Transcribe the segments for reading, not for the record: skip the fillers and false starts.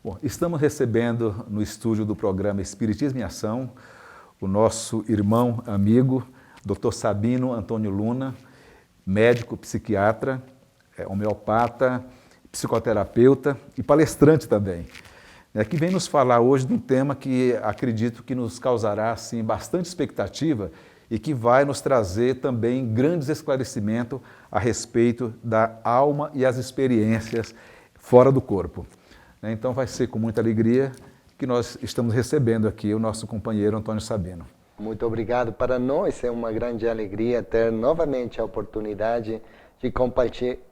Bom, estamos recebendo no estúdio do programa Espiritismo em Ação o nosso irmão, amigo, Dr. Sabino Antônio Luna, médico, psiquiatra, homeopata, psicoterapeuta e palestrante também, que vem nos falar hoje de um tema que acredito que nos causará assim, bastante expectativa e que vai nos trazer também grandes esclarecimentos a respeito da alma e as experiências fora do corpo. Então vai ser com muita alegria que nós estamos recebendo aqui o nosso companheiro Antônio Sabino. Muito obrigado. Para nós é uma grande alegria ter novamente a oportunidade de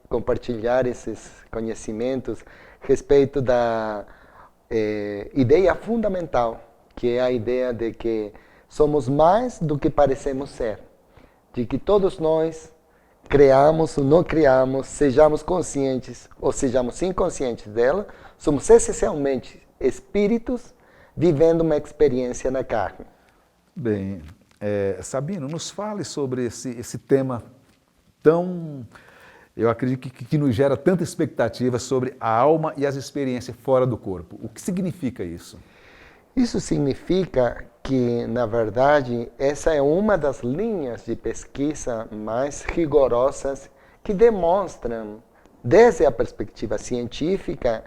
compartilhar esses conhecimentos a respeito da ideia fundamental, que é a ideia de que somos mais do que parecemos ser, de que todos nós criamos ou não criamos, sejamos conscientes ou sejamos inconscientes dela, somos essencialmente espíritos vivendo uma experiência na carne. Bem, Sabino, nos fale sobre esse tema tão, eu acredito que nos gera tanta expectativa sobre a alma e as experiências fora do corpo. O que significa isso? Isso significa que, na verdade, essa é uma das linhas de pesquisa mais rigorosas que demonstram, desde a perspectiva científica,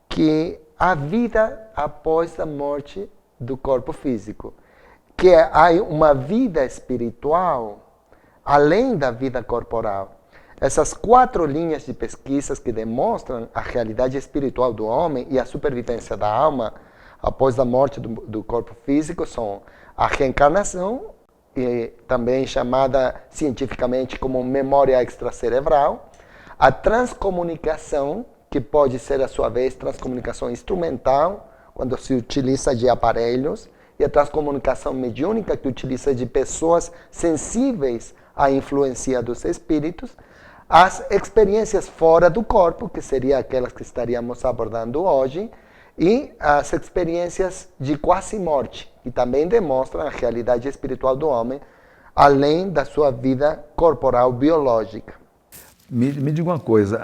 que a vida após a morte do corpo físico, que há uma vida espiritual além da vida corporal. Essas 4 linhas de pesquisas que demonstram a realidade espiritual do homem e a supervivência da alma após a morte do corpo físico são a reencarnação, e também chamada cientificamente como memória extracerebral, a transcomunicação, que pode ser, a sua vez, transcomunicação instrumental, quando se utiliza de aparelhos, e a transcomunicação mediúnica, que utiliza de pessoas sensíveis à influência dos espíritos, as experiências fora do corpo, que seriam aquelas que estaríamos abordando hoje, e as experiências de quase morte, que também demonstram a realidade espiritual do homem, além da sua vida corporal biológica. Me diga uma coisa,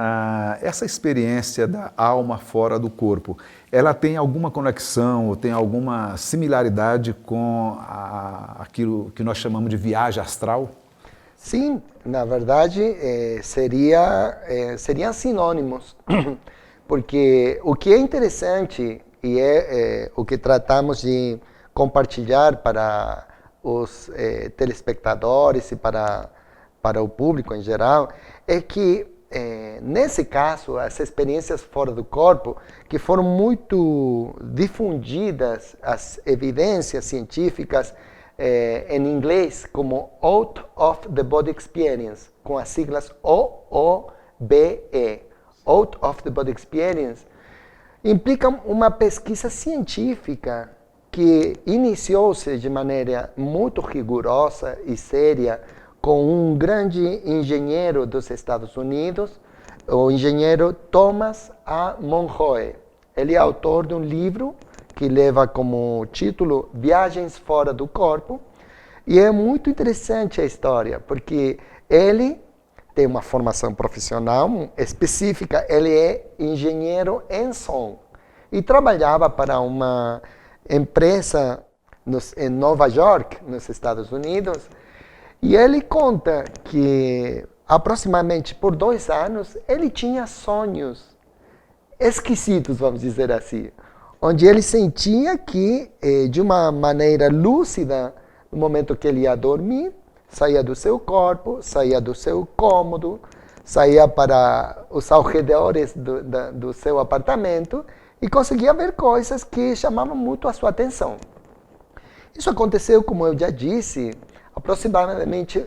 essa experiência da alma fora do corpo, ela tem alguma conexão ou tem alguma similaridade com aquilo que nós chamamos de viagem astral? Sim, na verdade, seriam sinônimos, porque o que é interessante e o que tratamos de compartilhar para os telespectadores e para o público em geral, é que, nesse caso, as experiências fora do corpo, que foram muito difundidas, as evidências científicas, em inglês, como Out of the Body Experience, com as siglas OOBE, Out of the Body Experience, implicam uma pesquisa científica que iniciou-se de maneira muito rigorosa e séria com um grande engenheiro dos Estados Unidos, o engenheiro Thomas A. Monroe. Ele é autor de um livro que leva como título Viagens Fora do Corpo, e é muito interessante a história, porque ele tem uma formação profissional específica, ele é engenheiro em som, e trabalhava para uma empresa em Nova York, nos Estados Unidos. E ele conta que, aproximadamente por 2 anos, ele tinha sonhos esquisitos, vamos dizer assim, onde ele sentia que, de uma maneira lúcida, no momento que ele ia dormir, saía do seu corpo, saía do seu cômodo, saía para os alrededores do seu apartamento e conseguia ver coisas que chamavam muito a sua atenção. Isso aconteceu, como eu já disse, aproximadamente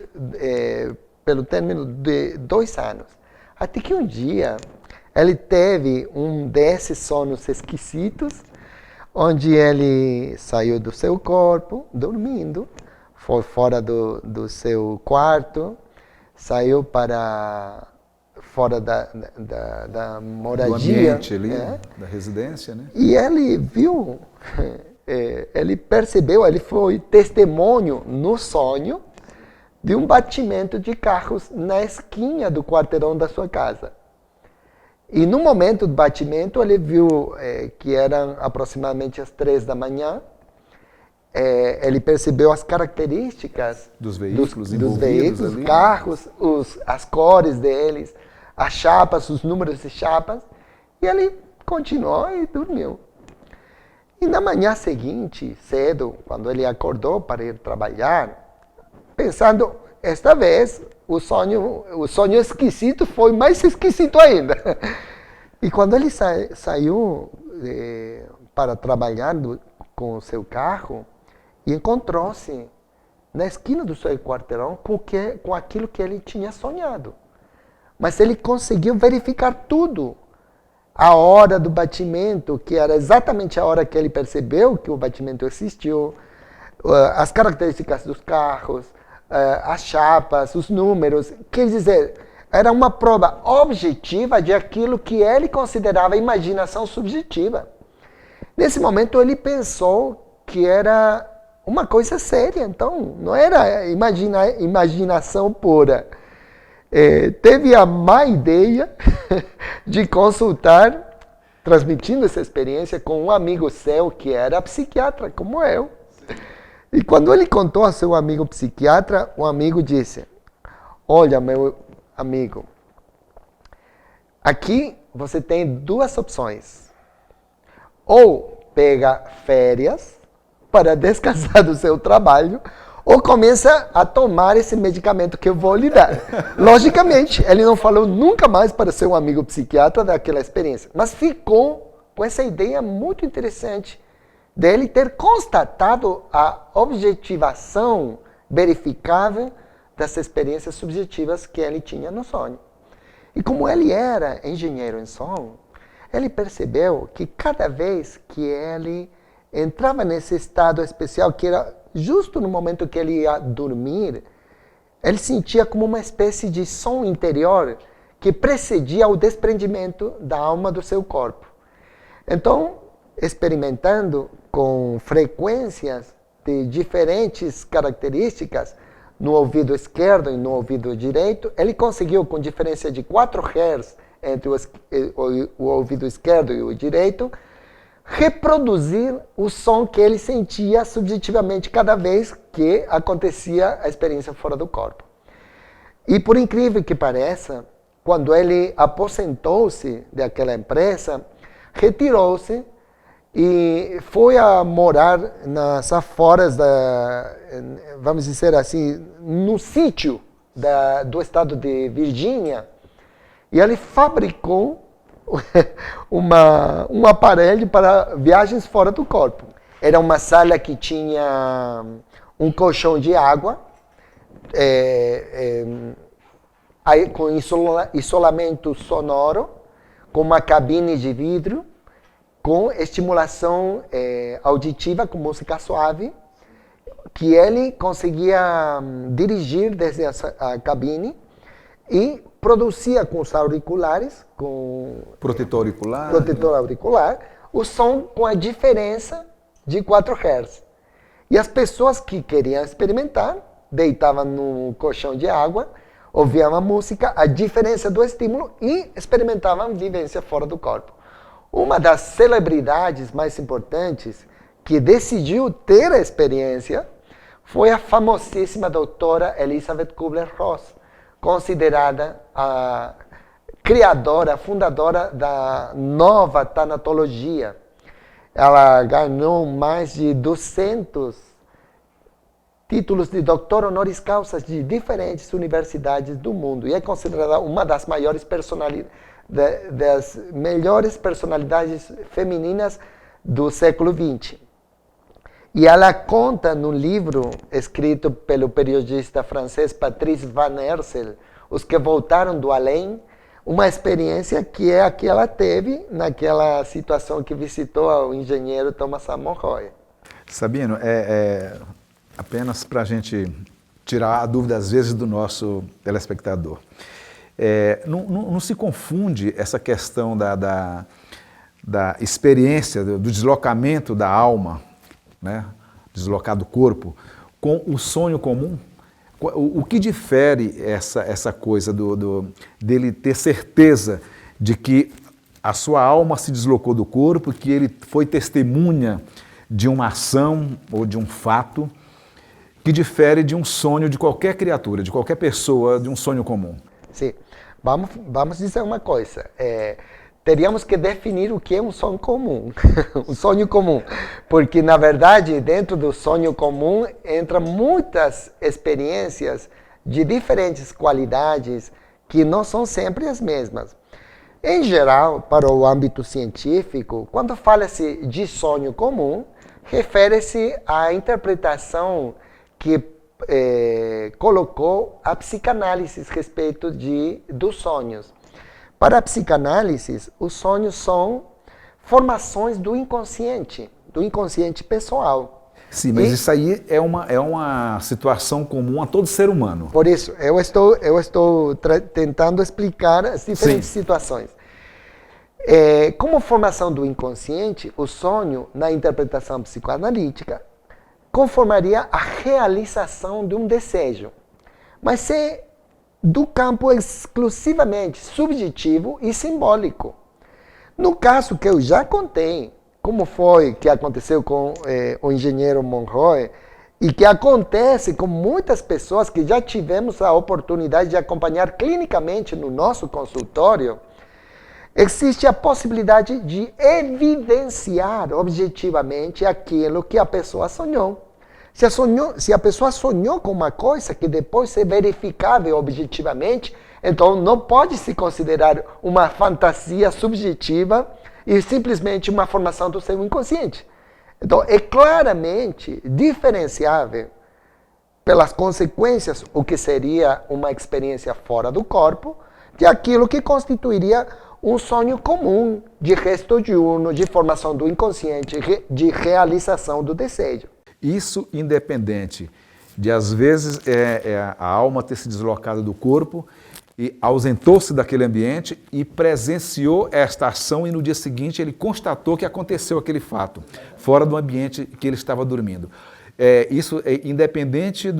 pelo término de 2 anos. Até que um dia ele teve um desses sonhos esquisitos, onde ele saiu do seu corpo, dormindo, foi fora do seu quarto, saiu para fora da moradia. Do ambiente ali, da residência, né? E ele viu, ele percebeu, ele foi testemunho no sonho de um batimento de carros na esquina do quarteirão da sua casa. E no momento do batimento, ele viu que eram aproximadamente as 3 da manhã. Ele percebeu as características dos veículos, os carros, as cores deles, as chapas, os números de chapas. E ele continuou e dormiu. E na manhã seguinte, cedo, quando ele acordou para ir trabalhar, pensando, esta vez, o sonho esquisito foi mais esquisito ainda. E quando ele saiu para trabalhar com o seu carro, encontrou-se na esquina do seu quarteirão com aquilo que ele tinha sonhado. Mas ele conseguiu verificar tudo. A hora do batimento, que era exatamente a hora que ele percebeu que o batimento existiu, as características dos carros, as chapas, os números. Quer dizer, era uma prova objetiva de aquilo que ele considerava imaginação subjetiva. Nesse momento ele pensou que era uma coisa séria, então não era imaginação pura. Teve a má ideia de consultar, transmitindo essa experiência com um amigo seu que era psiquiatra, como eu. E quando ele contou a seu amigo psiquiatra, o amigo disse: olha, meu amigo, aqui você tem 2 opções. Ou pega férias para descansar do seu trabalho, ou começa a tomar esse medicamento que eu vou lhe dar. Logicamente, ele não falou nunca mais para seu amigo psiquiatra daquela experiência, mas ficou com essa ideia muito interessante dele ter constatado a objetivação verificável das experiências subjetivas que ele tinha no sonho. E como ele era engenheiro em som, ele percebeu que cada vez que ele entrava nesse estado especial, que era justo no momento que ele ia dormir, ele sentia como uma espécie de som interior que precedia o desprendimento da alma do seu corpo. Então, experimentando com frequências de diferentes características no ouvido esquerdo e no ouvido direito, ele conseguiu, com diferença de 4 Hz entre o ouvido esquerdo e o direito, reproduzir o som que ele sentia subjetivamente cada vez que acontecia a experiência fora do corpo. E por incrível que pareça, quando ele aposentou-se daquela empresa, retirou-se e foi a morar nas aforas vamos dizer assim, no sítio do estado de Virgínia, e ele fabricou um aparelho para viagens fora do corpo. Era uma sala que tinha um colchão de água, com isolamento sonoro, com uma cabine de vidro, com estimulação auditiva, com música suave, que ele conseguia dirigir desde a cabine e produzia com os auriculares, com protetor auricular, o som com a diferença de 4 Hz. E as pessoas que queriam experimentar, deitavam no colchão de água, ouviam a música, a diferença do estímulo e experimentavam vivência fora do corpo. Uma das celebridades mais importantes que decidiu ter a experiência foi a famosíssima doutora Elisabeth Kubler-Ross, considerada a criadora, fundadora da nova tanatologia. Ela ganhou mais de 200 títulos de doutor honoris causa de diferentes universidades do mundo e é considerada uma das maiores melhores personalidades femininas do século XX. E ela conta no livro escrito pelo periodista francês Patrice Van Hersel, Os que Voltaram do Além, uma experiência que é a que ela teve naquela situação que visitou o engenheiro Thomas Amonroy. Sabino, apenas para a gente tirar a dúvida às vezes do nosso telespectador. Não se confunde essa questão da experiência, do deslocamento da alma, né, deslocar do corpo, com o sonho comum? O que difere essa coisa dele ter certeza de que a sua alma se deslocou do corpo, que ele foi testemunha de uma ação ou de um fato que difere de um sonho de qualquer criatura, de qualquer pessoa, de um sonho comum. Sim. Vamos dizer uma coisa. Teríamos que definir o que é um sonho comum. Um sonho comum. Porque, na verdade, dentro do sonho comum entram muitas experiências de diferentes qualidades que não são sempre as mesmas. Em geral, para o âmbito científico, quando fala-se de sonho comum, refere-se à interpretação que colocou a psicanálise a respeito dos sonhos. Para a psicanálise, os sonhos são formações do inconsciente pessoal. Sim, mas isso aí é uma situação comum a todo ser humano. Por isso, eu estou tentando explicar as diferentes situações. Como formação do inconsciente, o sonho, na interpretação psicoanalítica, conformaria a realização de um desejo, mas é do campo exclusivamente subjetivo e simbólico. No caso que eu já contei, como foi que aconteceu com o engenheiro Monroe, e que acontece com muitas pessoas que já tivemos a oportunidade de acompanhar clinicamente no nosso consultório, existe a possibilidade de evidenciar objetivamente aquilo que a pessoa sonhou. Se a pessoa sonhou com uma coisa que depois é verificável objetivamente, então não pode se considerar uma fantasia subjetiva e simplesmente uma formação do seu inconsciente. Então é claramente diferenciável pelas consequências o que seria uma experiência fora do corpo de aquilo que constituiria um sonho comum de resto diurno, de formação do inconsciente, de realização do desejo. Isso independente de, às vezes, a alma ter se deslocado do corpo e ausentou-se daquele ambiente e presenciou esta ação e no dia seguinte ele constatou que aconteceu aquele fato, fora do ambiente que ele estava dormindo. Isso é independente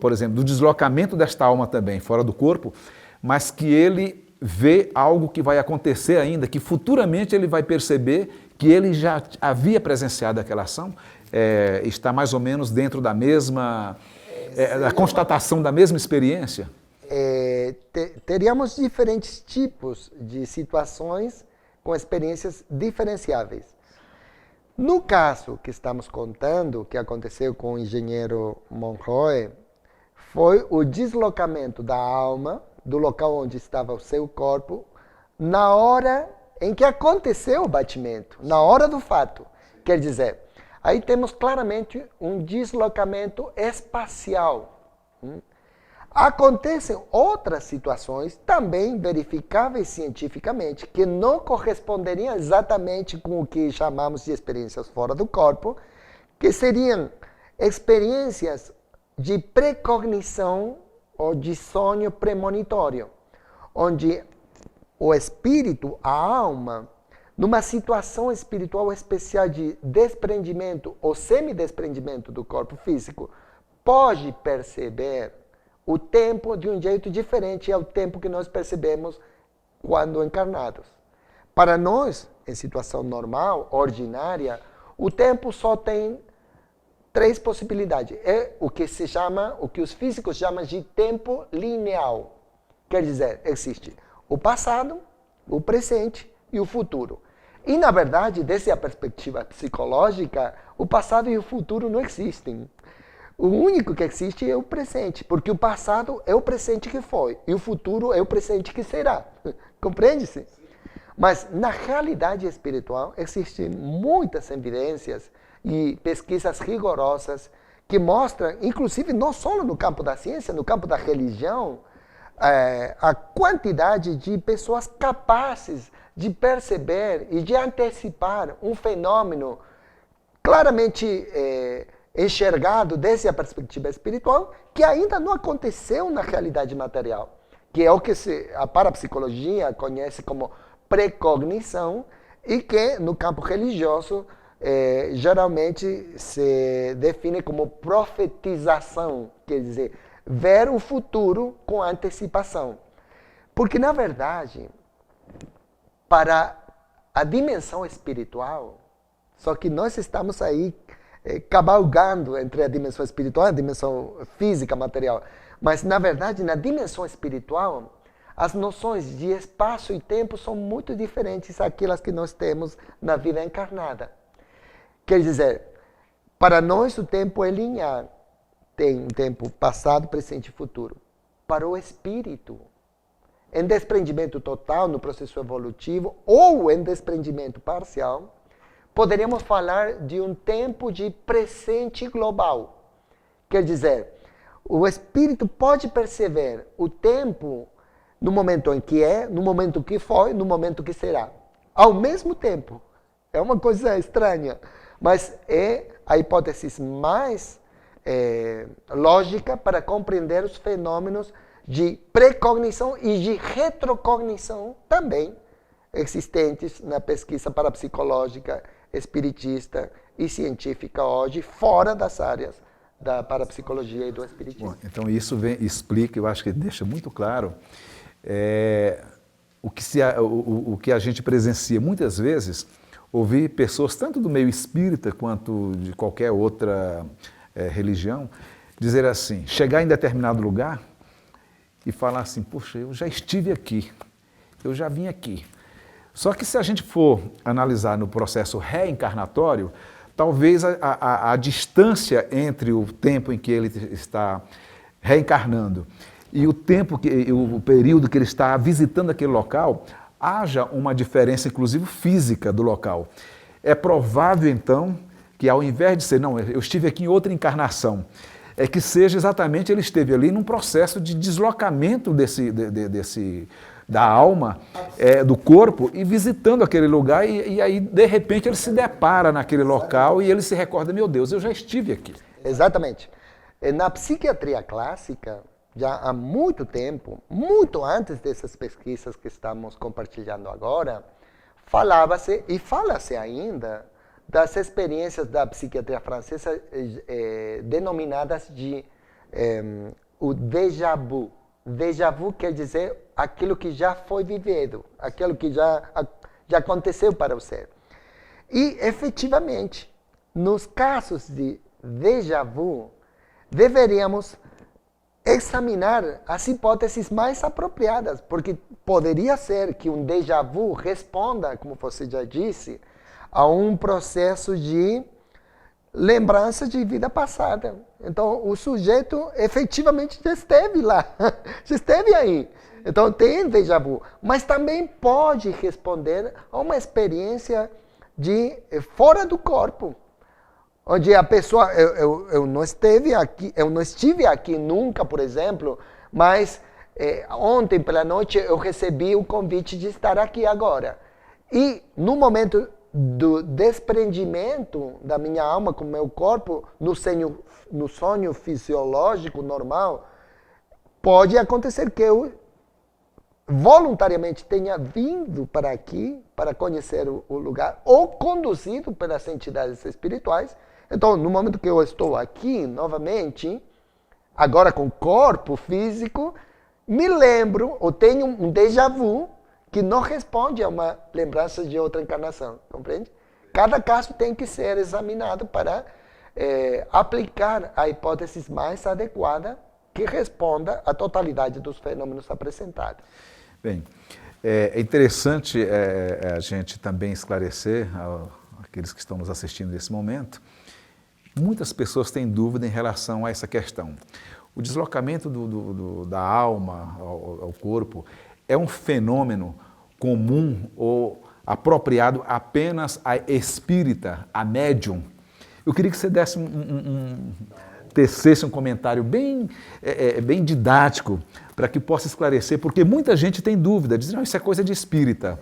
por exemplo, do deslocamento desta alma também, fora do corpo, mas que ele vê algo que vai acontecer ainda, que futuramente ele vai perceber que ele já havia presenciado aquela ação, está mais ou menos dentro da mesma, da constatação da mesma experiência? Teríamos diferentes tipos de situações com experiências diferenciáveis. No caso que estamos contando, que aconteceu com o engenheiro Monroe, foi o deslocamento da alma do local onde estava o seu corpo na hora em que aconteceu o batimento, na hora do fato. Quer dizer, aí temos claramente um deslocamento espacial. Acontecem outras situações, também verificáveis cientificamente, que não corresponderiam exatamente com o que chamamos de experiências fora do corpo, que seriam experiências de precognição ou de sonho premonitório, onde o espírito, a alma, numa situação espiritual especial de desprendimento ou semidesprendimento do corpo físico, pode perceber o tempo de um jeito diferente ao tempo que nós percebemos quando encarnados. Para nós, em situação normal, ordinária, o tempo só tem 3 possibilidades. É o que os físicos chamam de tempo linear. Quer dizer, existe o passado, o presente e o futuro. E, na verdade, desde a perspectiva psicológica, o passado e o futuro não existem. O único que existe é o presente, porque o passado é o presente que foi, e o futuro é o presente que será. Compreende-se? Mas, na realidade espiritual, existem muitas evidências e pesquisas rigorosas que mostram, inclusive não só no campo da ciência, no campo da religião, a quantidade de pessoas capazes de perceber e de antecipar um fenômeno claramente enxergado desde a perspectiva espiritual, que ainda não aconteceu na realidade material, que é o que a parapsicologia conhece como precognição e que no campo religioso geralmente se define como profetização, quer dizer, ver o futuro com antecipação. Porque, na verdade, para a dimensão espiritual. Só que nós estamos aí cavalgando entre a dimensão espiritual e a dimensão física, material. Mas, na verdade, na dimensão espiritual, as noções de espaço e tempo são muito diferentes daquelas que nós temos na vida encarnada. Quer dizer, para nós o tempo é linear. Tem um tempo passado, presente e futuro. Para o espírito, em desprendimento total no processo evolutivo ou em desprendimento parcial, poderíamos falar de um tempo de presente global. Quer dizer, o espírito pode perceber o tempo no momento em que é, no momento que foi, no momento que será. Ao mesmo tempo. É uma coisa estranha, mas é a hipótese mais lógica para compreender os fenômenos de precognição e de retrocognição também existentes na pesquisa parapsicológica, espiritista e científica hoje, fora das áreas da parapsicologia e do espiritismo. Bom, então isso explica, eu acho que deixa muito claro o que a gente presencia muitas vezes, ouvir pessoas tanto do meio espírita quanto de qualquer outra religião, dizer assim, chegar em determinado lugar e falar assim, poxa, eu já estive aqui, eu já vim aqui. Só que se a gente for analisar no processo reencarnatório, talvez a distância entre o tempo em que ele está reencarnando e o período que ele está visitando aquele local, haja uma diferença, inclusive física, do local. É provável, então, que ao invés de ser, não, eu estive aqui em outra encarnação, é que seja exatamente, ele esteve ali num processo de deslocamento da alma, do corpo, e visitando aquele lugar, e aí, de repente, ele se depara naquele local e ele se recorda, meu Deus, eu já estive aqui. Exatamente. Na psiquiatria clássica, já há muito tempo, muito antes dessas pesquisas que estamos compartilhando agora, falava-se, e fala-se ainda, das experiências da psiquiatria francesa denominadas de o déjà vu. Déjà vu quer dizer aquilo que já foi vivido, aquilo que já aconteceu para o ser. E, efetivamente, nos casos de déjà vu, deveríamos examinar as hipóteses mais apropriadas, porque poderia ser que um déjà vu responda, como você já disse, a um processo de lembrança de vida passada. Então, o sujeito efetivamente já esteve lá, já esteve aí. Então, tem déjà vu. Mas também pode responder a uma experiência de fora do corpo, onde a pessoa, eu não estive aqui nunca, por exemplo, mas ontem pela noite eu recebi o convite de estar aqui agora. E no momento do desprendimento da minha alma com o meu corpo, no sonho fisiológico normal, pode acontecer que eu voluntariamente tenha vindo para aqui para conhecer o lugar, ou conduzido pelas entidades espirituais. Então, no momento que eu estou aqui novamente, agora com corpo físico, me lembro, ou tenho um déjà vu, que não responde a uma lembrança de outra encarnação, compreende? Cada caso tem que ser examinado para aplicar a hipótese mais adequada que responda à totalidade dos fenômenos apresentados. Bem, é interessante a gente também esclarecer aqueles que estão nos assistindo nesse momento. Muitas pessoas têm dúvida em relação a essa questão. O deslocamento da alma ao corpo é um fenômeno comum ou apropriado apenas a espírita, a médium? Eu queria que você desse tecesse um comentário bem didático para que possa esclarecer, porque muita gente tem dúvida, diz, não, isso é coisa de espírita.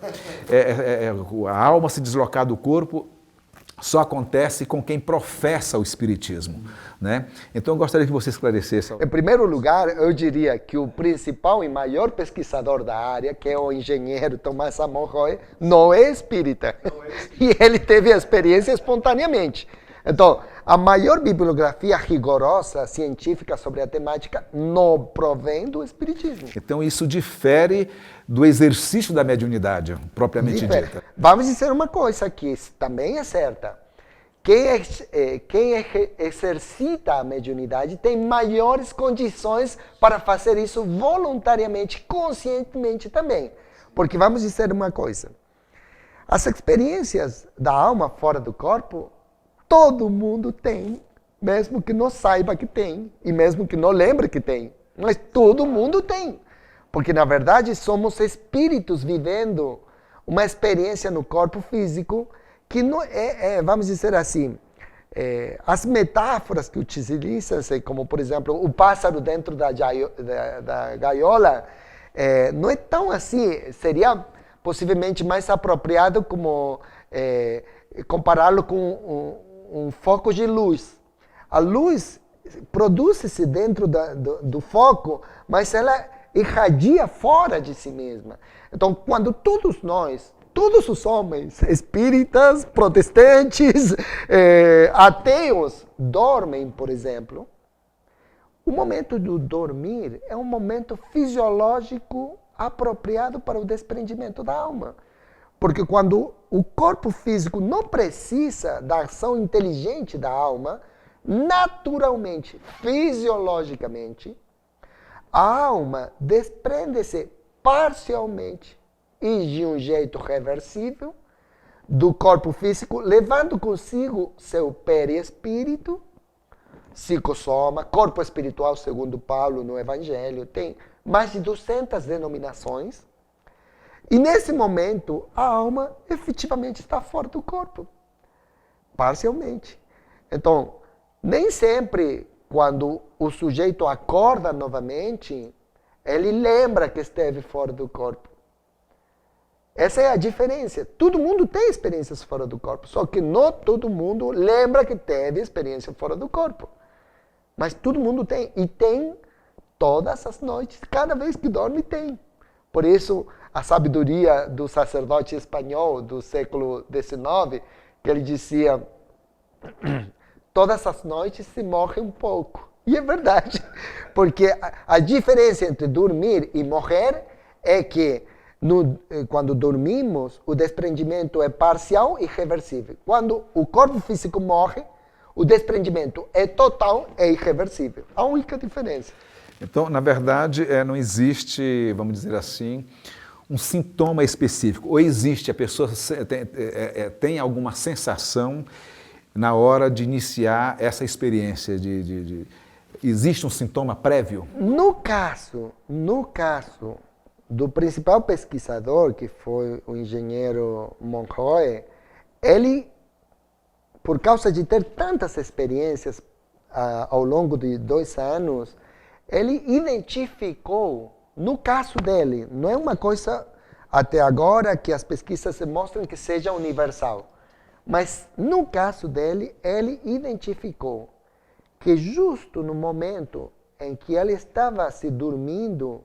A alma se deslocar do corpo só acontece com quem professa o espiritismo, né? Então eu gostaria que você esclarecesse. Em primeiro lugar, eu diria que o principal e maior pesquisador da área, que é o engenheiro Tomás Amonroy, não é espírita. E ele teve a experiência espontaneamente. Então, a maior bibliografia rigorosa, científica sobre a temática não provém do Espiritismo. Então isso difere do exercício da mediunidade, propriamente dita. Vamos dizer uma coisa que também é certa. Quem exercita a mediunidade tem maiores condições para fazer isso voluntariamente, conscientemente também. Porque vamos dizer uma coisa. As experiências da alma fora do corpo, todo mundo tem, mesmo que não saiba que tem, e mesmo que não lembre que tem. Mas todo mundo tem. Porque, na verdade, somos espíritos vivendo uma experiência no corpo físico que não vamos dizer assim, as metáforas que utilizam-se, como, por exemplo, o pássaro dentro da gaiola, não é tão assim, seria possivelmente mais apropriado como compará-lo com um foco de luz. A luz produz-se dentro do foco, mas ela irradia fora de si mesma. Então, quando todos nós, todos os homens, espíritas, protestantes, ateus, dormem, por exemplo, o momento do dormir é um momento fisiológico apropriado para o desprendimento da alma. Porque quando o corpo físico não precisa da ação inteligente da alma, naturalmente, fisiologicamente, a alma desprende-se parcialmente e de um jeito reversível do corpo físico, levando consigo seu perispírito, psicossoma, corpo espiritual, segundo Paulo no Evangelho, tem mais de 200 denominações. E nesse momento, a alma efetivamente está fora do corpo, parcialmente. Então, nem sempre, quando o sujeito acorda novamente, ele lembra que esteve fora do corpo. Essa é a diferença. Todo mundo tem experiências fora do corpo, só que não todo mundo lembra que teve experiência fora do corpo. Mas todo mundo tem, e tem todas as noites, cada vez que dorme tem. Por isso, a sabedoria do sacerdote espanhol do século XIX, que ele dizia, todas as noites se morre um pouco. E é verdade, porque a diferença entre dormir e morrer é que quando dormimos, o desprendimento é parcial e reversível. Quando o corpo físico morre, o desprendimento é total e irreversível. A única diferença. Então, na verdade, não existe, vamos dizer assim, um sintoma específico. Ou existe, a pessoa tem alguma sensação na hora de iniciar essa experiência existe um sintoma prévio? No caso do principal pesquisador, que foi o engenheiro Monroe, ele, por causa de ter tantas experiências ao longo de 2 anos, ele identificou, no caso dele, não é uma coisa até agora que as pesquisas mostram que seja universal, mas no caso dele, ele identificou que justo no momento em que ele estava se dormindo,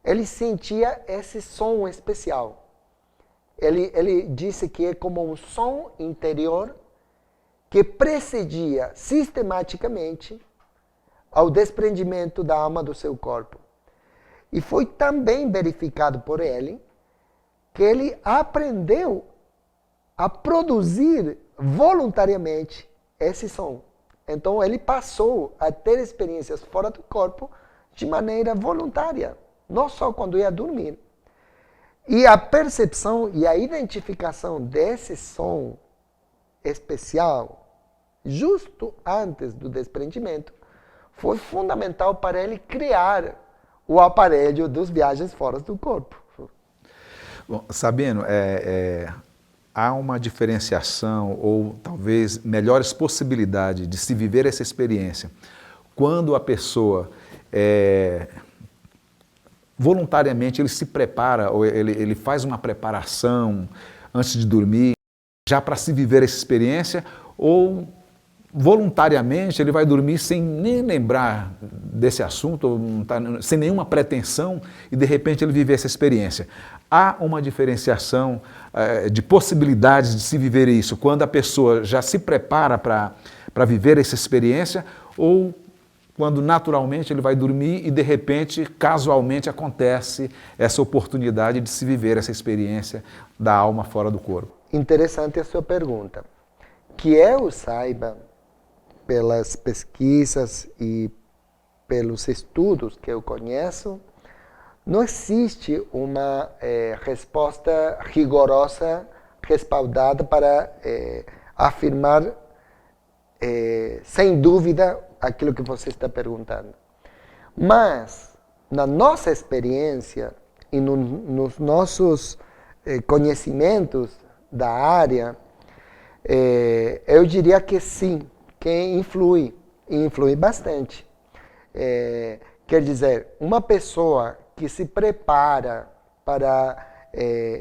ele sentia esse som especial. Ele disse que é como um som interior que precedia sistematicamente ao desprendimento da alma do seu corpo. E foi também verificado por ele que ele aprendeu a produzir voluntariamente esse som. Então ele passou a ter experiências fora do corpo de maneira voluntária, não só quando ia dormir. E a percepção e a identificação desse som especial, justo antes do desprendimento, foi fundamental para ele criar o aparelho dos viagens fora do corpo. Bom, Sabino, há uma diferenciação ou talvez melhores possibilidades de se viver essa experiência quando a pessoa voluntariamente ele se prepara ou ele faz uma preparação antes de dormir já para se viver essa experiência, ou voluntariamente ele vai dormir sem nem lembrar desse assunto, sem nenhuma pretensão, e de repente ele viver essa experiência. Há uma diferenciação de possibilidades de se viver isso quando a pessoa já se prepara para viver essa experiência, ou quando naturalmente ele vai dormir e de repente, casualmente, acontece essa oportunidade de se viver essa experiência da alma fora do corpo. Interessante a sua pergunta. Que eu saiba, pelas pesquisas e pelos estudos que eu conheço, não existe uma resposta rigorosa, respaldada para afirmar sem dúvida aquilo que você está perguntando. Mas, na nossa experiência e nos nossos conhecimentos da área, eu diria que sim, que influi, e influi bastante. Quer dizer, uma pessoa que se prepara para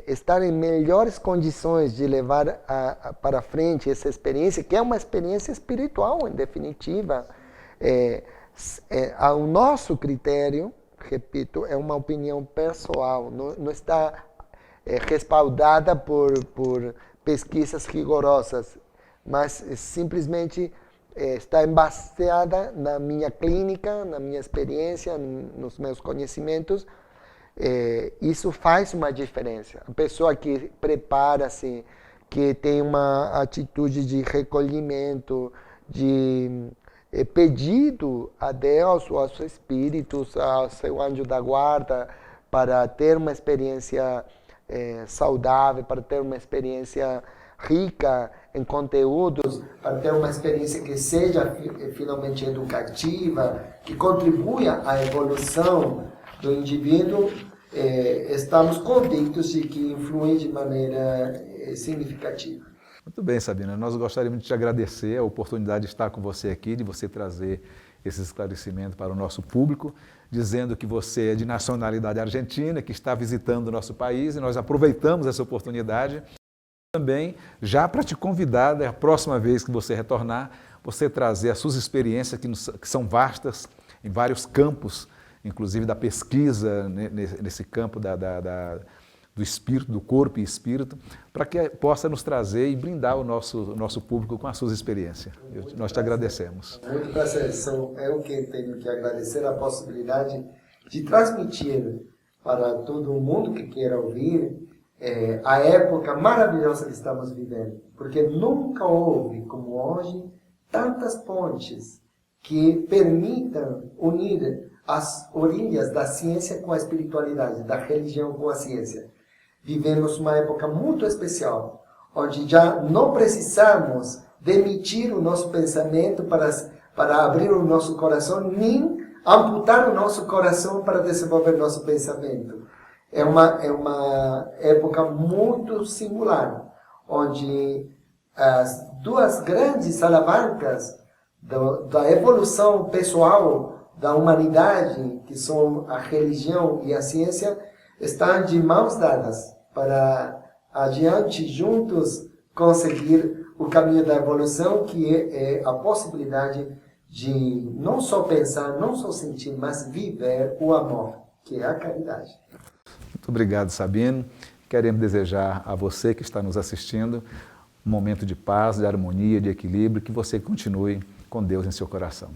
estar em melhores condições de levar para frente essa experiência, que é uma experiência espiritual, em definitiva, ao nosso critério, repito, é uma opinião pessoal, não está respaldada por pesquisas rigorosas, mas simplesmente está embasada na minha clínica, na minha experiência, nos meus conhecimentos. Isso faz uma diferença. A pessoa que prepara-se, que tem uma atitude de recolhimento, de pedido a Deus, ou aos espíritos, ao seu anjo da guarda, para ter uma experiência saudável, para ter uma experiência rica em conteúdos, para ter uma experiência que seja finalmente educativa, que contribua à evolução do indivíduo, estamos convictos de que influi de maneira significativa. Muito bem, Sabina. Nós gostaríamos de te agradecer a oportunidade de estar com você aqui, de você trazer esse esclarecimento para o nosso público, dizendo que você é de nacionalidade argentina, que está visitando o nosso país, e nós aproveitamos essa oportunidade também já para te convidar, a próxima vez que você retornar, você trazer as suas experiências, que são vastas, em vários campos, inclusive da pesquisa, nesse campo do espírito, do corpo e espírito, para que possa nos trazer e brindar o nosso público com as suas experiências. Nós te agradecemos. Muito prazer. Sou eu que tenho que agradecer a possibilidade de transmitir para todo mundo que queira ouvir a época maravilhosa que estamos vivendo, porque nunca houve, como hoje, tantas pontes que permitam unir as origens da ciência com a espiritualidade, da religião com a ciência. Vivemos uma época muito especial, onde já não precisamos demitir o nosso pensamento para abrir o nosso coração, nem amputar o nosso coração para desenvolver nosso pensamento. É uma época muito singular, onde as duas grandes alavancas da evolução pessoal da humanidade, que são a religião e a ciência, estão de mãos dadas para adiante, juntos, conseguir o caminho da evolução, que é a possibilidade de não só pensar, não só sentir, mas viver o amor, que é a caridade. Muito obrigado, Sabino. Queremos desejar a você que está nos assistindo um momento de paz, de harmonia, de equilíbrio, que você continue com Deus em seu coração.